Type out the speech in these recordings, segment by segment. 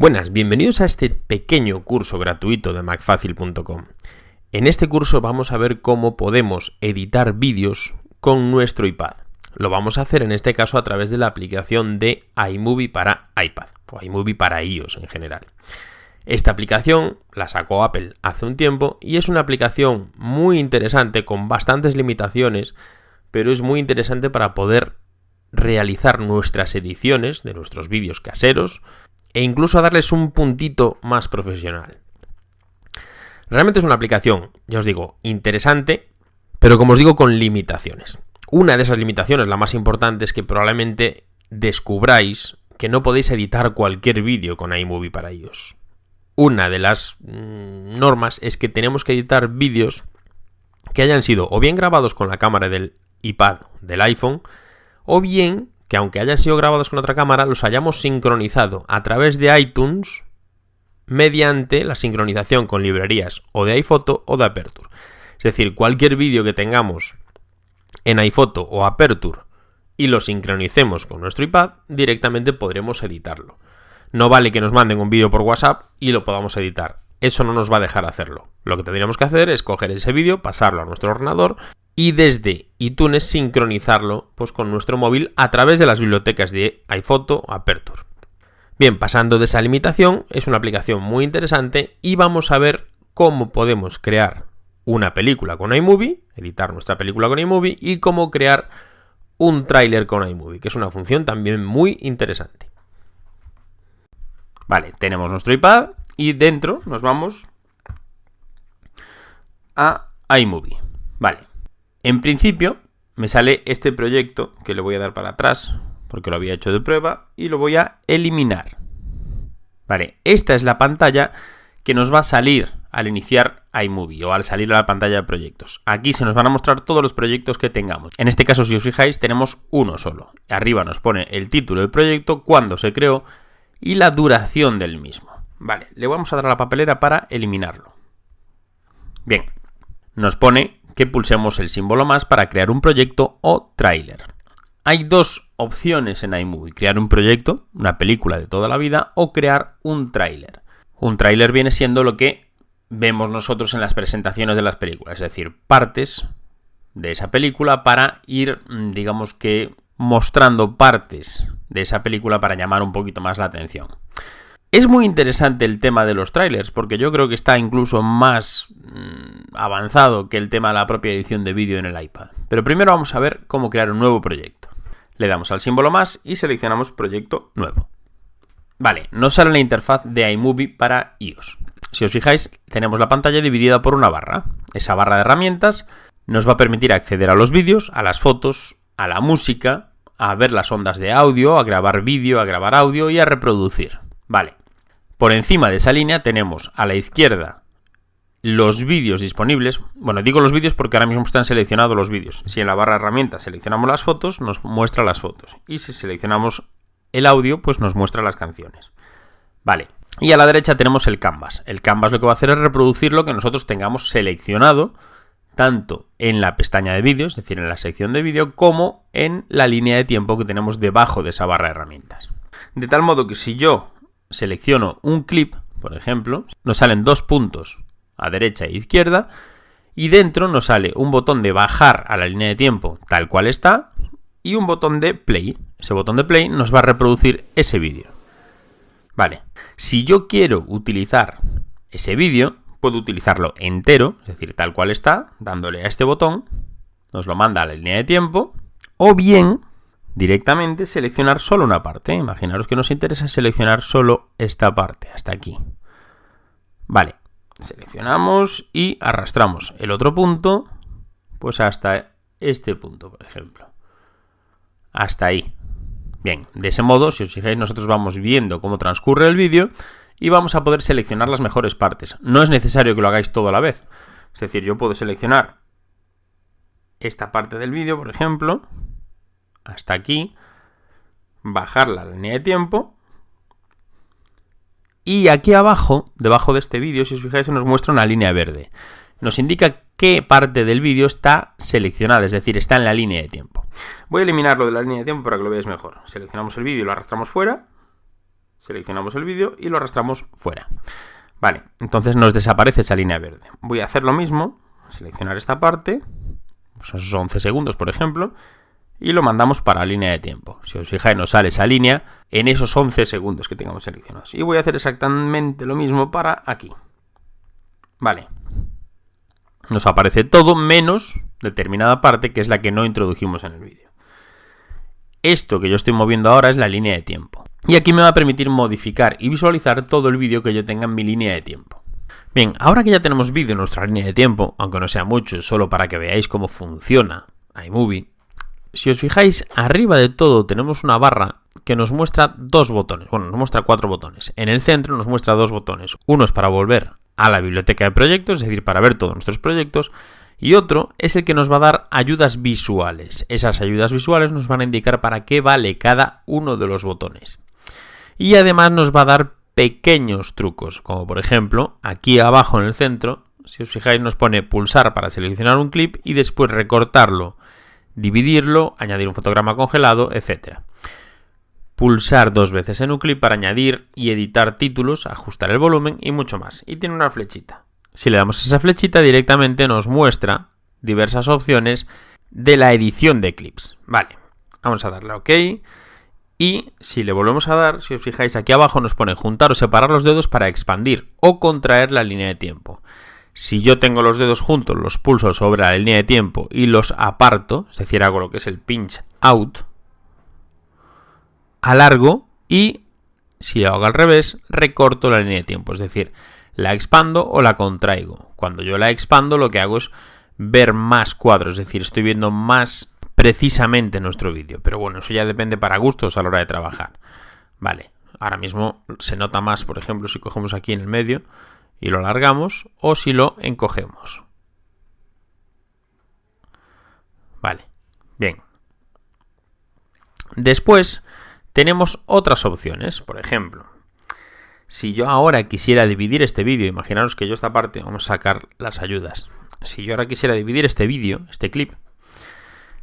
Buenas, bienvenidos a este pequeño curso gratuito de macfacil.com. En este curso vamos a ver cómo podemos editar vídeos con nuestro iPad. Lo vamos a hacer en este caso a través de la aplicación de iMovie para iPad o iMovie para iOS en general. Esta aplicación la sacó Apple hace un tiempo y es una aplicación muy interesante con bastantes limitaciones, pero es muy interesante para poder realizar nuestras ediciones de nuestros vídeos caseros e incluso a darles un puntito más profesional. Realmente es una aplicación, ya os digo, interesante, pero como os digo, con limitaciones. Una de esas limitaciones, la más importante, es que probablemente descubráis que no podéis editar cualquier vídeo con iMovie para iOS. Una de las normas es que tenemos que editar vídeos que hayan sido o bien grabados con la cámara del iPad, del iPhone, o bien que aunque hayan sido grabados con otra cámara, los hayamos sincronizado a través de iTunes mediante la sincronización con librerías o de iPhoto o de Aperture. Es decir, cualquier vídeo que tengamos en iPhoto o Aperture y lo sincronicemos con nuestro iPad, directamente podremos editarlo. No vale que nos manden un vídeo por WhatsApp y lo podamos editar. Eso no nos va a dejar hacerlo. Lo que tendríamos que hacer es coger ese vídeo, pasarlo a nuestro ordenador y desde iTunes sincronizarlo con nuestro móvil a través de las bibliotecas de iPhoto o Aperture. Bien, pasando de esa limitación, es una aplicación muy interesante y vamos a ver cómo podemos crear una película con iMovie, editar nuestra película con iMovie y cómo crear un tráiler con iMovie, que es una función también muy interesante. Vale, tenemos nuestro iPad y dentro nos vamos a iMovie. Vale. En principio me sale este proyecto que le voy a dar para atrás porque lo había hecho de prueba y lo voy a eliminar. Vale, esta es la pantalla que nos va a salir al iniciar iMovie o al salir a la pantalla de proyectos. Aquí se nos van a mostrar todos los proyectos que tengamos. En este caso, si os fijáis, tenemos uno solo. Arriba nos pone el título del proyecto, cuándo se creó y la duración del mismo. Vale, le vamos a dar a la papelera para eliminarlo. Bien, nos pone que pulsemos el símbolo más para crear un proyecto o tráiler. Hay dos opciones en iMovie: crear un proyecto, una película de toda la vida, o crear un tráiler. Un tráiler viene siendo lo que vemos nosotros en las presentaciones de las películas, es decir, partes de esa película para ir, digamos que, mostrando partes de esa película para llamar un poquito más la atención. Es muy interesante el tema de los trailers porque yo creo que está incluso más avanzado que el tema de la propia edición de vídeo en el iPad. Pero primero vamos a ver cómo crear un nuevo proyecto. Le damos al símbolo más y seleccionamos proyecto nuevo. Vale, nos sale la interfaz de iMovie para iOS. Si os fijáis, tenemos la pantalla dividida por una barra. Esa barra de herramientas nos va a permitir acceder a los vídeos, a las fotos, a la música, a ver las ondas de audio, a grabar vídeo, a grabar audio y a reproducir. Vale. Por encima de esa línea tenemos a la izquierda los vídeos disponibles. Bueno, digo los vídeos porque ahora mismo están seleccionados los vídeos. Si en la barra de herramientas seleccionamos las fotos, nos muestra las fotos. Y si seleccionamos el audio, pues nos muestra las canciones. Vale. Y a la derecha tenemos el Canvas. El Canvas lo que va a hacer es reproducir lo que nosotros tengamos seleccionado, tanto en la pestaña de vídeos, es decir, en la sección de vídeo, como en la línea de tiempo que tenemos debajo de esa barra de herramientas. De tal modo que si yo selecciono un clip, por ejemplo, nos salen dos puntos a derecha e izquierda y dentro nos sale un botón de bajar a la línea de tiempo tal cual está y un botón de play. Ese botón de play nos va a reproducir ese vídeo. Vale, si yo quiero utilizar ese vídeo, puedo utilizarlo entero, es decir, tal cual está, dándole a este botón, nos lo manda a la línea de tiempo, o bien directamente seleccionar solo una parte. Imaginaros que nos interesa seleccionar solo esta parte, hasta aquí. Vale, seleccionamos y arrastramos el otro punto, pues hasta este punto, por ejemplo. Hasta ahí. Bien, de ese modo, si os fijáis, nosotros vamos viendo cómo transcurre el vídeo y vamos a poder seleccionar las mejores partes. No es necesario que lo hagáis todo a la vez. Es decir, yo puedo seleccionar esta parte del vídeo, por ejemplo, hasta aquí, bajar la línea de tiempo y aquí abajo, debajo de este vídeo, si os fijáis, nos muestra una línea verde. Nos indica qué parte del vídeo está seleccionada, es decir, está en la línea de tiempo. Voy a eliminarlo de la línea de tiempo para que lo veáis mejor. Seleccionamos el vídeo y lo arrastramos fuera. seleccionamos el vídeo y lo arrastramos fuera. Vale, entonces nos desaparece esa línea verde. Voy a hacer lo mismo, seleccionar esta parte, esos 11 segundos por ejemplo, y lo mandamos para la línea de tiempo. Si os fijáis nos sale esa línea en esos 11 segundos que tengamos seleccionados. Y voy a hacer exactamente lo mismo para aquí. Vale. Nos aparece todo menos determinada parte que es la que no introdujimos en el vídeo. Esto que yo estoy moviendo ahora es la línea de tiempo. Y aquí me va a permitir modificar y visualizar todo el vídeo que yo tenga en mi línea de tiempo. Bien, ahora que ya tenemos vídeo en nuestra línea de tiempo, aunque no sea mucho, solo para que veáis cómo funciona iMovie, si os fijáis, arriba de todo tenemos una barra que nos muestra dos botones. Bueno, nos muestra 4 botones. En el centro nos muestra 2 botones. Uno es para volver a la biblioteca de proyectos, es decir, para ver todos nuestros proyectos. Y otro es el que nos va a dar ayudas visuales. Esas ayudas visuales nos van a indicar para qué vale cada uno de los botones. Y además nos va a dar pequeños trucos, como por ejemplo, aquí abajo en el centro, si os fijáis nos pone pulsar para seleccionar un clip y después recortarlo, dividirlo, añadir un fotograma congelado, etc. Pulsar 2 veces en un clip para añadir y editar títulos, ajustar el volumen y mucho más. Y tiene una flechita. Si le damos a esa flechita directamente nos muestra diversas opciones de la edición de clips. Vale, vamos a darle a OK. Y si le volvemos a dar, si os fijáis aquí abajo nos pone juntar o separar los dedos para expandir o contraer la línea de tiempo. Si yo tengo los dedos juntos, los pulso sobre la línea de tiempo y los aparto, es decir, hago lo que es el pinch out, alargo y si lo hago al revés, recorto la línea de tiempo, es decir, la expando o la contraigo. Cuando yo la expando lo que hago es ver más cuadros, es decir, estoy viendo más precisamente nuestro vídeo, pero bueno, eso ya depende para gustos a la hora de trabajar. Vale, ahora mismo se nota más, por ejemplo, si cogemos aquí en el medio y lo alargamos o si lo encogemos. Vale, bien. Después tenemos otras opciones, por ejemplo, si yo ahora quisiera dividir este vídeo, imaginaros que yo esta parte, vamos a sacar las ayudas, si yo ahora quisiera dividir este vídeo, este clip,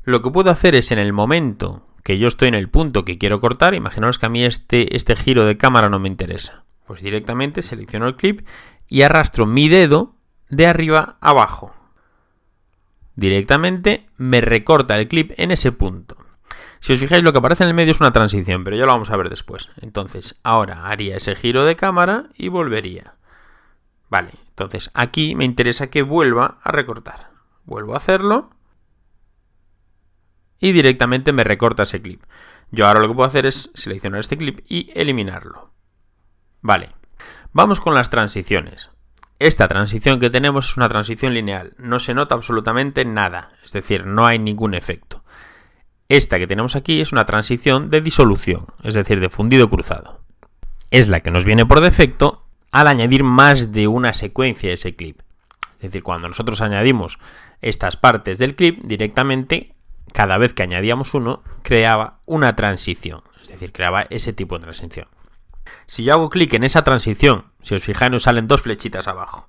lo que puedo hacer es en el momento que yo estoy en el punto que quiero cortar, imaginaos que a mí este giro de cámara no me interesa, pues directamente selecciono el clip y arrastro mi dedo de arriba a abajo. Directamente me recorta el clip en ese punto. Si os fijáis lo que aparece en el medio es una transición, pero ya lo vamos a ver después. Entonces ahora haría ese giro de cámara y volvería. Vale, entonces aquí me interesa que vuelva a recortar. Vuelvo a hacerlo. Y directamente me recorta ese clip. Yo ahora lo que puedo hacer es seleccionar este clip y eliminarlo. Vale, vamos con las transiciones. Esta transición que tenemos es una transición lineal. No se nota absolutamente nada, es decir, no hay ningún efecto. Esta que tenemos aquí es una transición de disolución, es decir, de fundido cruzado. Es la que nos viene por defecto al añadir más de una secuencia de ese clip. Es decir, cuando nosotros añadimos estas partes del clip, directamente cada vez que añadíamos uno, creaba una transición, es decir, creaba ese tipo de transición. Si yo hago clic en esa transición, si os fijáis nos salen 2 flechitas abajo.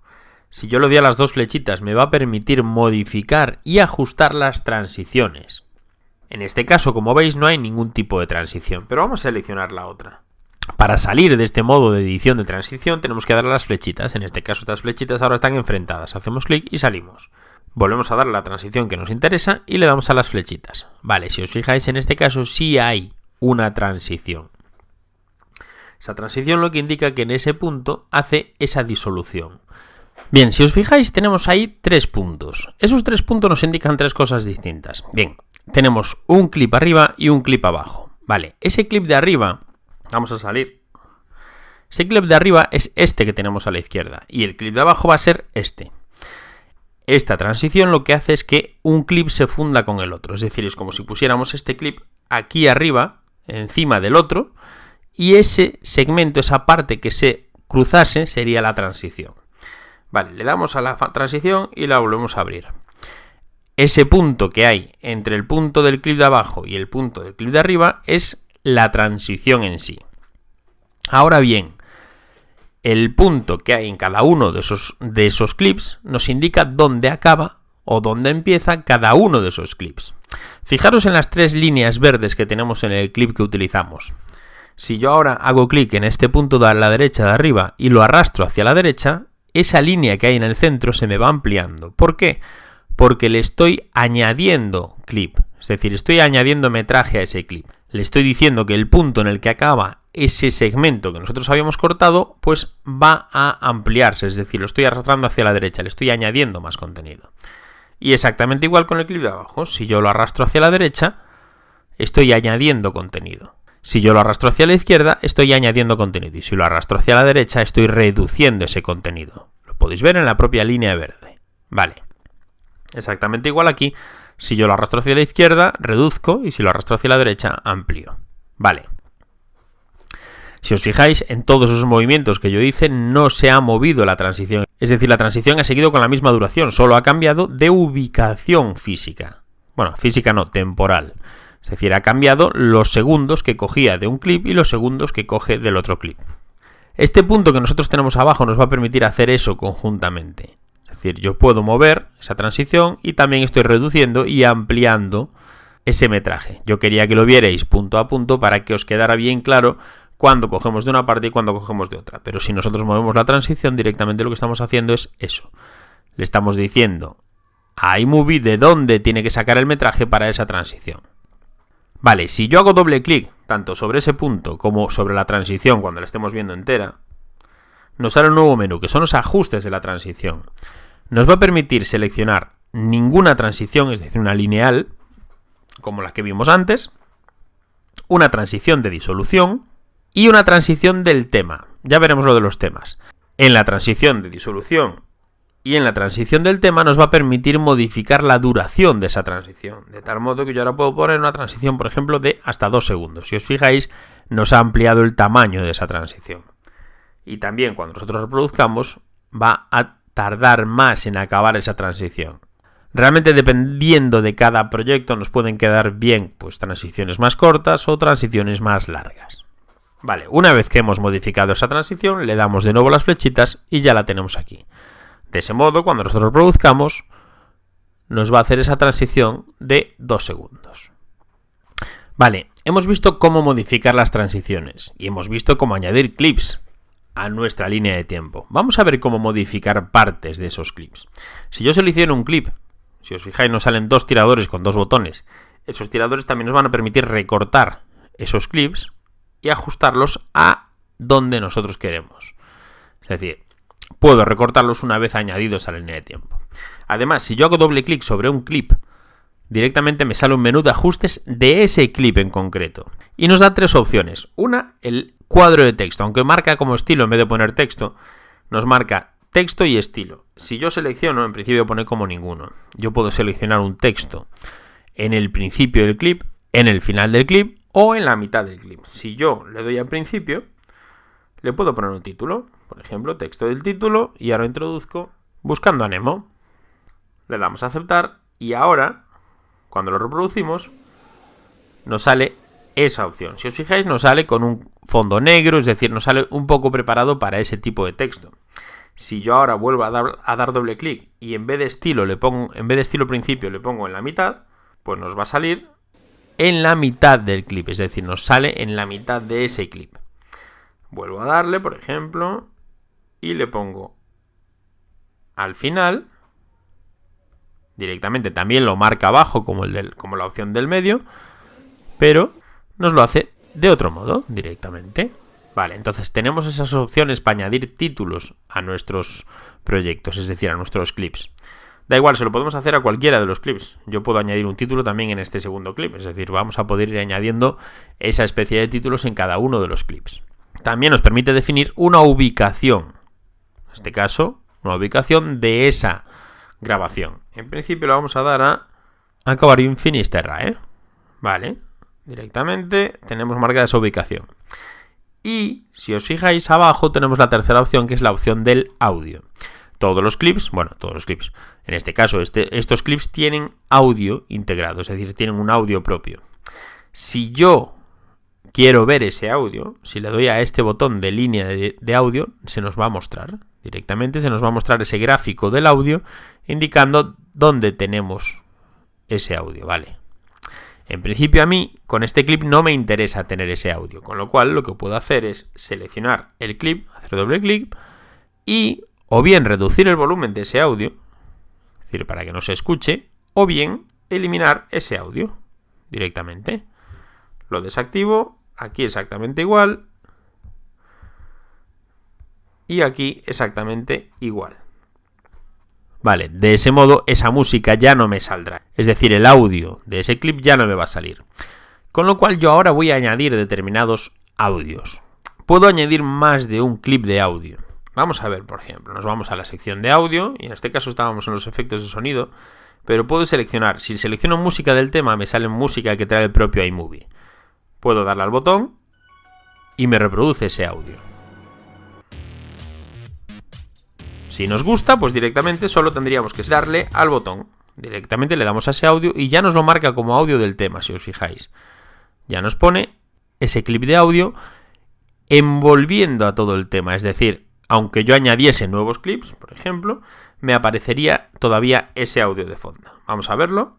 Si yo le doy a las 2 flechitas me va a permitir modificar y ajustar las transiciones. En este caso, como veis, no hay ningún tipo de transición, pero vamos a seleccionar la otra. Para salir de este modo de edición de transición tenemos que darle a las flechitas, en este caso estas flechitas ahora están enfrentadas, hacemos clic y salimos. Volvemos a darle a la transición que nos interesa y le damos a las flechitas. Vale, si os fijáis en este caso sí hay una transición. Esa transición lo que indica que en ese punto hace esa disolución. Bien, si os fijáis tenemos ahí 3 puntos. Esos 3 puntos nos indican 3 cosas distintas. Bien, tenemos un clip arriba y un clip abajo. Vale, ese clip de arriba, vamos a salir. Ese clip de arriba es este que tenemos a la izquierda y el clip de abajo va a ser este. Esta transición lo que hace es que un clip se funda con el otro, es decir, es como si pusiéramos este clip aquí arriba, encima del otro, y ese segmento, esa parte que se cruzase, sería la transición. Vale, le damos a la transición y la volvemos a abrir. Ese punto que hay entre el punto del clip de abajo y el punto del clip de arriba es la transición en sí. Ahora bien, el punto que hay en cada uno de esos clips nos indica dónde acaba o dónde empieza cada uno de esos clips. Fijaros en las 3 líneas verdes que tenemos en el clip que utilizamos. Si yo ahora hago clic en este punto de la derecha de arriba y lo arrastro hacia la derecha, esa línea que hay en el centro se me va ampliando. ¿Por qué? Porque le estoy añadiendo clip, es decir, estoy añadiendo metraje a ese clip. Le estoy diciendo que el punto en el que acaba ese segmento que nosotros habíamos cortado, pues va a ampliarse, es decir, lo estoy arrastrando hacia la derecha, le estoy añadiendo más contenido. Y exactamente igual con el clip de abajo, si yo lo arrastro hacia la derecha, estoy añadiendo contenido. Si yo lo arrastro hacia la izquierda, estoy añadiendo contenido. Y si lo arrastro hacia la derecha, estoy reduciendo ese contenido. Lo podéis ver en la propia línea verde. Vale. Exactamente igual aquí. Si yo lo arrastro hacia la izquierda, reduzco. Y si lo arrastro hacia la derecha, amplío. Vale. Si os fijáis, en todos esos movimientos que yo hice, no se ha movido la transición. Es decir, la transición ha seguido con la misma duración. Solo ha cambiado de ubicación física. Bueno, física no, temporal. Es decir, ha cambiado los segundos que cogía de un clip y los segundos que coge del otro clip. Este punto que nosotros tenemos abajo nos va a permitir hacer eso conjuntamente. Es decir, yo puedo mover esa transición y también estoy reduciendo y ampliando ese metraje. Yo quería que lo vierais punto a punto para que os quedara bien claro cuando cogemos de una parte y cuando cogemos de otra. Pero si nosotros movemos la transición, directamente lo que estamos haciendo es eso. Le estamos diciendo a iMovie de dónde tiene que sacar el metraje para esa transición. Vale, si yo hago doble clic tanto sobre ese punto como sobre la transición cuando la estemos viendo entera, nos sale un nuevo menú que son los ajustes de la transición. Nos va a permitir seleccionar ninguna transición, es decir, una lineal, como la que vimos antes, una transición de disolución y una transición del tema. Ya veremos lo de los temas. En la transición de disolución y en la transición del tema nos va a permitir modificar la duración de esa transición, de tal modo que yo ahora puedo poner una transición, por ejemplo, de hasta 2 segundos. Si os fijáis, nos ha ampliado el tamaño de esa transición. Y también cuando nosotros reproduzcamos, va a tardar más en acabar esa transición. Realmente, dependiendo de cada proyecto, nos pueden quedar bien pues transiciones más cortas o transiciones más largas. Vale, una vez que hemos modificado esa transición, le damos de nuevo las flechitas y ya la tenemos aquí. De ese modo, cuando nosotros reproduzcamos, nos va a hacer esa transición de 2 segundos. Vale, hemos visto cómo modificar las transiciones y hemos visto cómo añadir clips a nuestra línea de tiempo. Vamos a ver cómo modificar partes de esos clips. Si yo selecciono un clip, si os fijáis nos salen 2 tiradores con 2 botones. Esos tiradores también nos van a permitir recortar esos clips y ajustarlos a donde nosotros queremos. Es decir, puedo recortarlos una vez añadidos a la línea de tiempo. Además, si yo hago doble clic sobre un clip, directamente me sale un menú de ajustes de ese clip en concreto. Y nos da 3 opciones. Una, el cuadro de texto. Aunque marca como estilo en vez de poner texto, nos marca texto y estilo. Si yo selecciono, en principio pone como ninguno. Yo puedo seleccionar un texto en el principio del clip, en el final del clip o en la mitad del clip. Si yo le doy al principio, le puedo poner un título. Por ejemplo, texto del título, y ahora introduzco Buscando a Nemo. Le damos a aceptar y ahora, cuando lo reproducimos, nos sale esa opción. Si os fijáis, nos sale con un fondo negro, es decir, nos sale un poco preparado para ese tipo de texto. Si yo ahora vuelvo a dar doble clic y en vez de estilo principio le pongo en la mitad, pues nos va a salir en la mitad del clip, es decir, nos sale en la mitad de ese clip. Vuelvo a darle, por ejemplo, y le pongo al final. Directamente también lo marca abajo como la opción del medio, pero nos lo hace de otro modo directamente. Vale, entonces tenemos esas opciones para añadir títulos a nuestros proyectos, es decir, a nuestros clips. Da igual, se lo podemos hacer a cualquiera de los clips. Yo puedo añadir un título también en este segundo clip, es decir, vamos a poder ir añadiendo esa especie de títulos en cada uno de los clips. También nos permite definir una ubicación. En este caso, una ubicación de esa grabación. En principio le vamos a dar a acabar en Finisterra, Vale, directamente tenemos marcada esa ubicación. Y si os fijáis abajo tenemos la tercera opción, que es la opción del audio. Todos los clips, en este caso estos clips tienen audio integrado, es decir, tienen un audio propio. Si yo quiero ver ese audio, si le doy a este botón de línea de audio, se nos va a mostrar. Directamente se nos va a mostrar ese gráfico del audio indicando dónde tenemos ese audio, ¿vale? En principio a mí, con este clip no me interesa tener ese audio, con lo cual lo que puedo hacer es seleccionar el clip, hacer doble clic y o bien reducir el volumen de ese audio, es decir, para que no se escuche, o bien eliminar ese audio directamente. Lo desactivo, aquí exactamente igual y aquí exactamente igual. Vale, de ese modo esa música ya no me saldrá. Es decir, el audio de ese clip ya no me va a salir. Con lo cual yo ahora voy a añadir determinados audios. Puedo añadir más de un clip de audio. Vamos a ver, por ejemplo, nos vamos a la sección de audio y en este caso estábamos en los efectos de sonido, pero puedo seleccionar, si selecciono música del tema me sale música que trae el propio iMovie. Puedo darle al botón y me reproduce ese audio. Si nos gusta, pues directamente solo tendríamos que darle al botón. Directamente le damos a ese audio y ya nos lo marca como audio del tema, si os fijáis. Ya nos pone ese clip de audio envolviendo a todo el tema. Es decir, aunque yo añadiese nuevos clips, por ejemplo, me aparecería todavía ese audio de fondo. Vamos a verlo.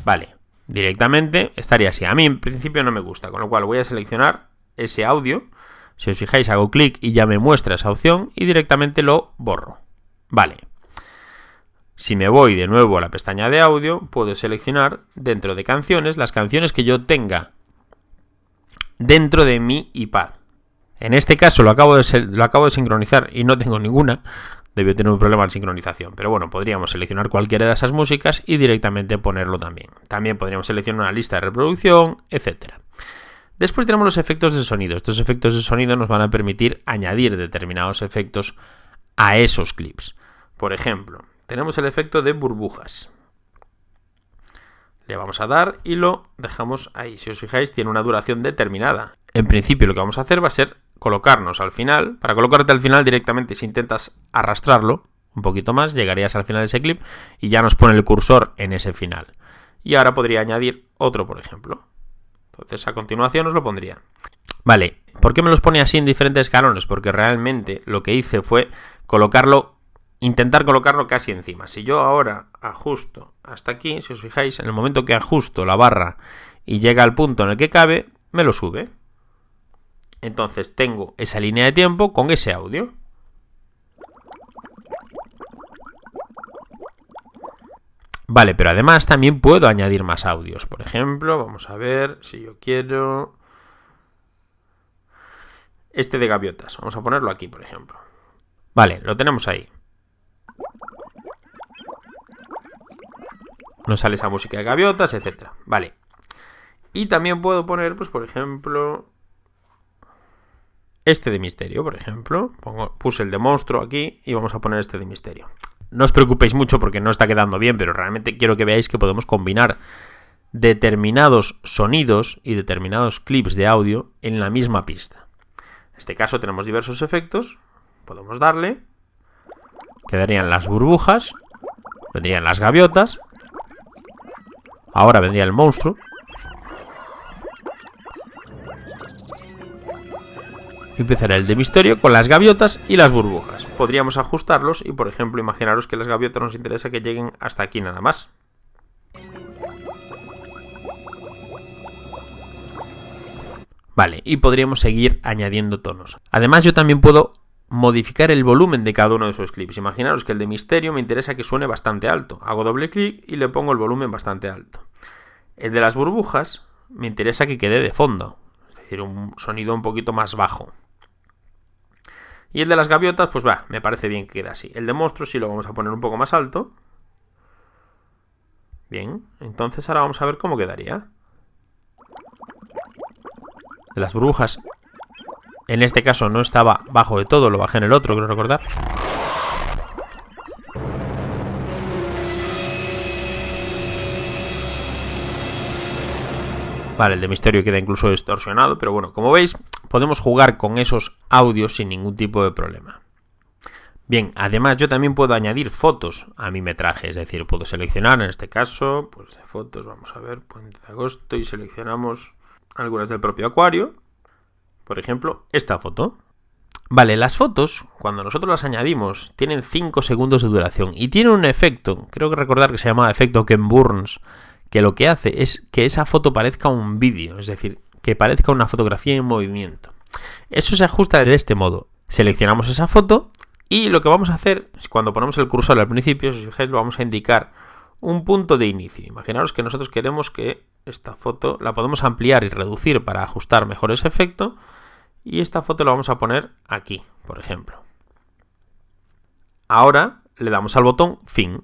Vale, directamente estaría así. A mí en principio no me gusta, con lo cual voy a seleccionar ese audio. Si os fijáis, hago clic y ya me muestra esa opción y directamente lo borro. Vale. Si me voy de nuevo a la pestaña de audio, puedo seleccionar dentro de canciones las canciones que yo tenga dentro de mi iPad. En este caso lo acabo de sincronizar y no tengo ninguna. Debió tener un problema de sincronización, pero bueno, podríamos seleccionar cualquiera de esas músicas y directamente ponerlo también. También podríamos seleccionar una lista de reproducción, etc. Después tenemos los efectos de sonido. Estos efectos de sonido nos van a permitir añadir determinados efectos a esos clips. Por ejemplo, tenemos el efecto de burbujas. Le vamos a dar y lo dejamos ahí. Si os fijáis, tiene una duración determinada. En principio lo que vamos a hacer va a ser colocarnos al final. Para colocarte al final directamente, si intentas arrastrarlo un poquito más, llegarías al final de ese clip y ya nos pone el cursor en ese final. Y ahora podría añadir otro, por ejemplo. Entonces a continuación os lo pondría. Vale, ¿por qué me los pone así en diferentes escalones? Porque realmente lo que hice fue intentar colocarlo casi encima. Si yo ahora ajusto hasta aquí, si os fijáis, en el momento que ajusto la barra y llega al punto en el que cabe, me lo sube. Entonces tengo esa línea de tiempo con ese audio. Vale, pero además también puedo añadir más audios. Por ejemplo, vamos a ver si yo quiero este de gaviotas. Vamos a ponerlo aquí, por ejemplo. Vale, lo tenemos ahí. Nos sale esa música de gaviotas, etc. Vale. Y también puedo poner, pues por ejemplo, este de misterio, por ejemplo. Puse el de monstruo aquí y vamos a poner este de misterio. No os preocupéis mucho porque no está quedando bien, pero realmente quiero que veáis que podemos combinar determinados sonidos y determinados clips de audio en la misma pista. En este caso tenemos diversos efectos. Podemos darle. Quedarían las burbujas. Vendrían las gaviotas. Ahora vendría el monstruo. Empezará el de misterio con las gaviotas y las burbujas. Podríamos ajustarlos y, por ejemplo, imaginaros que las gaviotas nos interesa que lleguen hasta aquí nada más. Vale, y podríamos seguir añadiendo tonos. Además, yo también puedo modificar el volumen de cada uno de esos clips. Imaginaros que el de misterio me interesa que suene bastante alto. Hago doble clic y le pongo el volumen bastante alto. El de las burbujas me interesa que quede de fondo, es decir, un sonido un poquito más bajo. Y el de las gaviotas, pues me parece bien que quede así. El de monstruos sí lo vamos a poner un poco más alto. Bien, entonces ahora vamos a ver cómo quedaría. De las burbujas, en este caso no estaba bajo de todo, lo bajé en el otro, creo recordar. Vale, el de misterio queda incluso distorsionado, pero bueno, como veis, podemos jugar con esos audios sin ningún tipo de problema. Bien, además yo también puedo añadir fotos a mi metraje, es decir, puedo seleccionar en este caso, pues de fotos, vamos a ver, Puente de Agosto, y seleccionamos algunas del propio acuario, por ejemplo, esta foto. Vale, las fotos, cuando nosotros las añadimos, tienen 5 segundos de duración y tienen un efecto, creo que recordar que se llama efecto Ken Burns, que lo que hace es que esa foto parezca un vídeo, es decir, que parezca una fotografía en movimiento. Eso se ajusta de este modo. Seleccionamos esa foto y lo que vamos a hacer es cuando ponemos el cursor al principio, si os fijáis, lo vamos a indicar un punto de inicio. Imaginaros que nosotros queremos que esta foto la podemos ampliar y reducir para ajustar mejor ese efecto. Y esta foto la vamos a poner aquí, por ejemplo. Ahora le damos al botón Fin.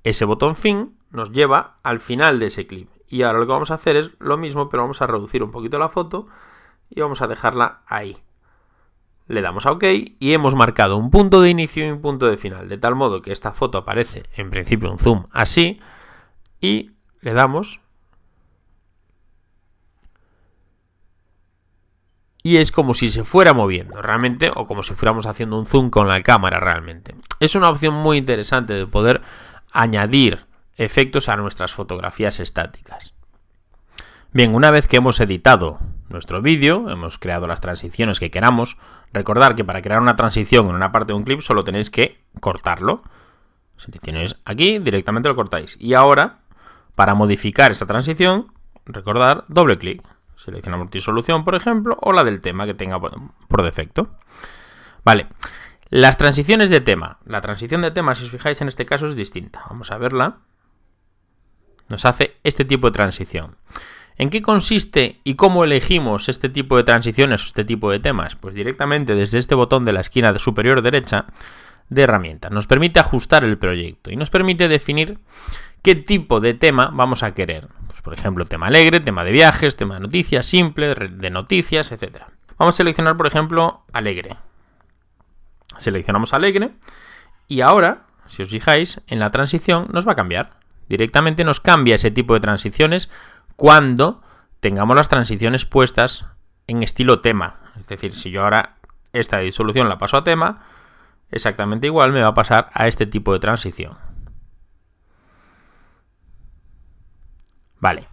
Ese botón Fin nos lleva al final de ese clip. Y ahora lo que vamos a hacer es lo mismo, pero vamos a reducir un poquito la foto y vamos a dejarla ahí. Le damos a OK y hemos marcado un punto de inicio y un punto de final, de tal modo que esta foto aparece en principio un zoom así y le damos y es como si se fuera moviendo realmente, o como si fuéramos haciendo un zoom con la cámara realmente. Es una opción muy interesante de poder añadir efectos a nuestras fotografías estáticas. Bien, una vez que hemos editado nuestro vídeo, hemos creado las transiciones que queramos, recordad que para crear una transición en una parte de un clip solo tenéis que cortarlo. Seleccionáis aquí, directamente lo cortáis. Y ahora, para modificar esa transición, recordad, doble clic. Seleccionamos disolución, por ejemplo, o la del tema que tenga por defecto. Vale, las transiciones de tema. La transición de tema, si os fijáis, en este caso es distinta. Vamos a verla. Nos hace este tipo de transición. ¿En qué consiste y cómo elegimos este tipo de transiciones o este tipo de temas? Pues directamente desde este botón de la esquina superior derecha de herramientas. Nos permite ajustar el proyecto y nos permite definir qué tipo de tema vamos a querer. Pues, por ejemplo, tema alegre, tema de viajes, tema de noticias, simple, de noticias, etc. Vamos a seleccionar, por ejemplo, alegre. Seleccionamos alegre y ahora, si os fijáis, en la transición nos va a cambiar. Directamente nos cambia ese tipo de transiciones cuando tengamos las transiciones puestas en estilo tema. Es decir, si yo ahora esta disolución la paso a tema, exactamente igual me va a pasar a este tipo de transición. Vale.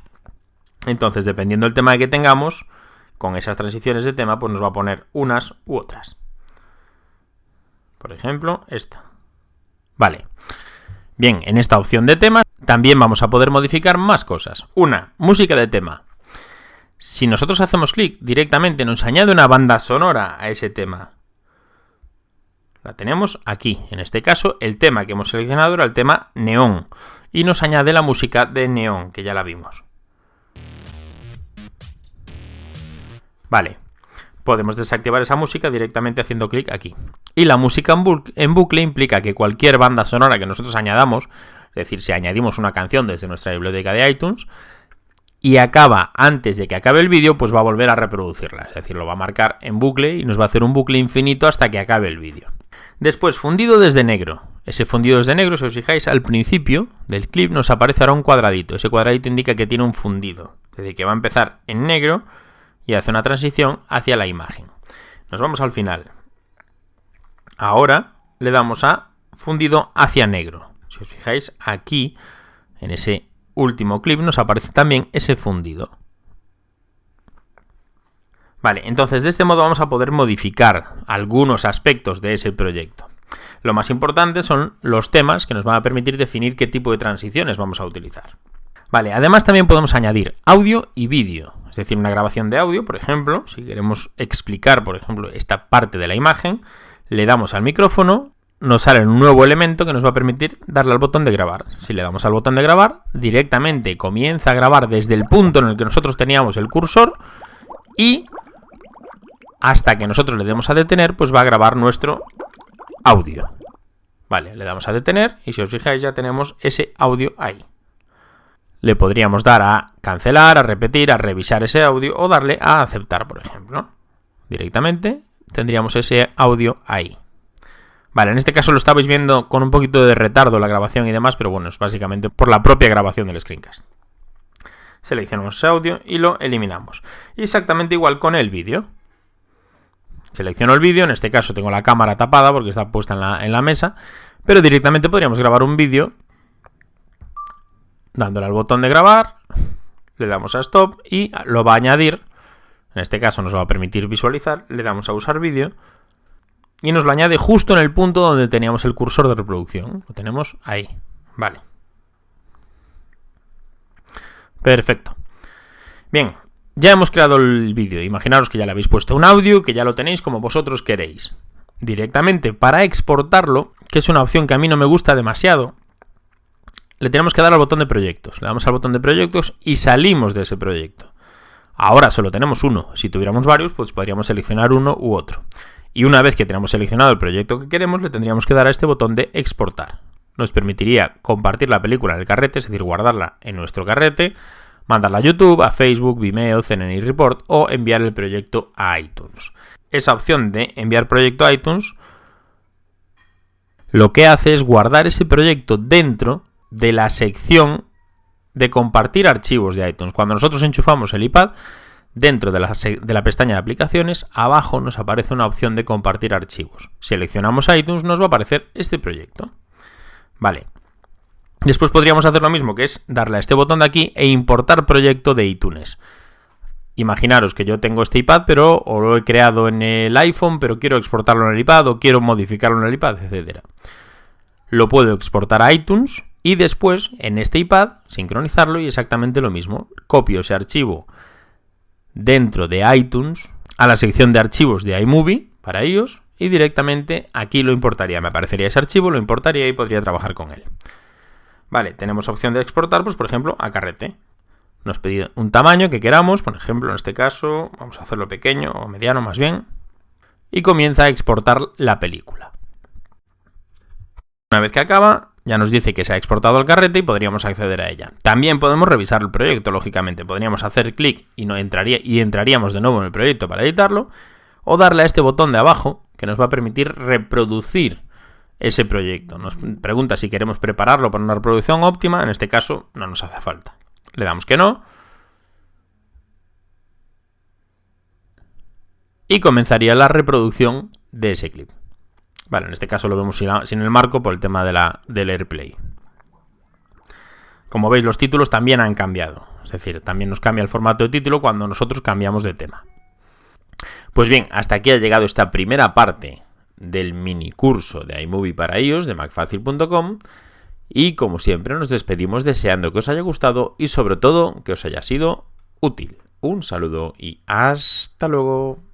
Entonces, dependiendo del tema que tengamos, con esas transiciones de tema, pues nos va a poner unas u otras. Por ejemplo, esta. Vale. Bien, en esta opción de tema también vamos a poder modificar más cosas. Una, música de tema. Si nosotros hacemos clic, directamente nos añade una banda sonora a ese tema. La tenemos aquí. En este caso, el tema que hemos seleccionado era el tema Neón. Y nos añade la música de Neón, que ya la vimos. Vale. Podemos desactivar esa música directamente haciendo clic aquí. Y la música en bucle implica que cualquier banda sonora que nosotros añadamos, es decir, si añadimos una canción desde nuestra biblioteca de iTunes y acaba antes de que acabe el vídeo, pues va a volver a reproducirla. Es decir, lo va a marcar en bucle y nos va a hacer un bucle infinito hasta que acabe el vídeo. Después, fundido desde negro. Ese fundido desde negro, si os fijáis, al principio del clip nos aparece ahora un cuadradito. Ese cuadradito indica que tiene un fundido. Es decir, que va a empezar en negro y hace una transición hacia la imagen. Nos vamos al final. Ahora le damos a fundido hacia negro. Si os fijáis, aquí, en ese último clip, nos aparece también ese fundido. Vale, entonces de este modo vamos a poder modificar algunos aspectos de ese proyecto. Lo más importante son los temas que nos van a permitir definir qué tipo de transiciones vamos a utilizar. Vale, además también podemos añadir audio y vídeo, es decir, una grabación de audio, por ejemplo, si queremos explicar, por ejemplo, esta parte de la imagen, le damos al micrófono, nos sale un nuevo elemento que nos va a permitir darle al botón de grabar. Si le damos al botón de grabar, directamente comienza a grabar desde el punto en el que nosotros teníamos el cursor y hasta que nosotros le demos a detener, pues va a grabar nuestro audio. Vale, le damos a detener y si os fijáis ya tenemos ese audio ahí. Le podríamos dar a cancelar, a repetir, a revisar ese audio o darle a aceptar, por ejemplo. Directamente tendríamos ese audio ahí. Vale, en este caso lo estabais viendo con un poquito de retardo la grabación y demás, pero bueno, es básicamente por la propia grabación del screencast. Seleccionamos ese audio y lo eliminamos. Y exactamente igual con el vídeo. Selecciono el vídeo, en este caso tengo la cámara tapada porque está puesta en la mesa, pero directamente podríamos grabar un vídeo dándole al botón de grabar, le damos a stop y lo va a añadir, en este caso nos va a permitir visualizar, le damos a usar vídeo y nos lo añade justo en el punto donde teníamos el cursor de reproducción, lo tenemos ahí, vale. Perfecto. Bien, ya hemos creado el vídeo, imaginaros que ya le habéis puesto un audio, que ya lo tenéis como vosotros queréis. Directamente para exportarlo, que es una opción que a mí no me gusta demasiado, le tenemos que dar al botón de proyectos. Le damos al botón de proyectos y salimos de ese proyecto. Ahora solo tenemos uno. Si tuviéramos varios, pues podríamos seleccionar uno u otro. Y una vez que tenemos seleccionado el proyecto que queremos, le tendríamos que dar a este botón de exportar. Nos permitiría compartir la película en el carrete, es decir, guardarla en nuestro carrete, mandarla a YouTube, a Facebook, Vimeo, CNN Report o enviar el proyecto a iTunes. Esa opción de enviar proyecto a iTunes lo que hace es guardar ese proyecto dentro de la sección de compartir archivos de iTunes. Cuando nosotros enchufamos el iPad, dentro de la pestaña de aplicaciones, abajo nos aparece una opción de compartir archivos. Seleccionamos iTunes, nos va a aparecer este proyecto. Vale. Después podríamos hacer lo mismo, que es darle a este botón de aquí e importar proyecto de iTunes. Imaginaros que yo tengo este iPad, pero o lo he creado en el iPhone, pero quiero exportarlo en el iPad o quiero modificarlo en el iPad, etc. Lo puedo exportar a iTunes y después en este iPad sincronizarlo y exactamente lo mismo. Copio ese archivo dentro de iTunes a la sección de archivos de iMovie para ellos y directamente aquí lo importaría. Me aparecería ese archivo, lo importaría y podría trabajar con él. Vale, tenemos opción de exportar, pues por ejemplo, a carrete. Nos pide un tamaño que queramos, por ejemplo, en este caso, vamos a hacerlo pequeño o mediano más bien. Y comienza a exportar la película. Una vez que acaba, ya nos dice que se ha exportado al carrete y podríamos acceder a ella. También podemos revisar el proyecto, lógicamente. Podríamos hacer clic y entraríamos de nuevo en el proyecto para editarlo. O darle a este botón de abajo que nos va a permitir reproducir ese proyecto. Nos pregunta si queremos prepararlo para una reproducción óptima. En este caso no nos hace falta. Le damos que no. Y comenzaría la reproducción de ese clip. Vale, en este caso lo vemos sin el marco por el tema del AirPlay. Como veis, los títulos también han cambiado. Es decir, también nos cambia el formato de título cuando nosotros cambiamos de tema. Pues bien, hasta aquí ha llegado esta primera parte del mini curso de iMovie para iOS de macfacil.com y como siempre nos despedimos deseando que os haya gustado y sobre todo que os haya sido útil. Un saludo y hasta luego.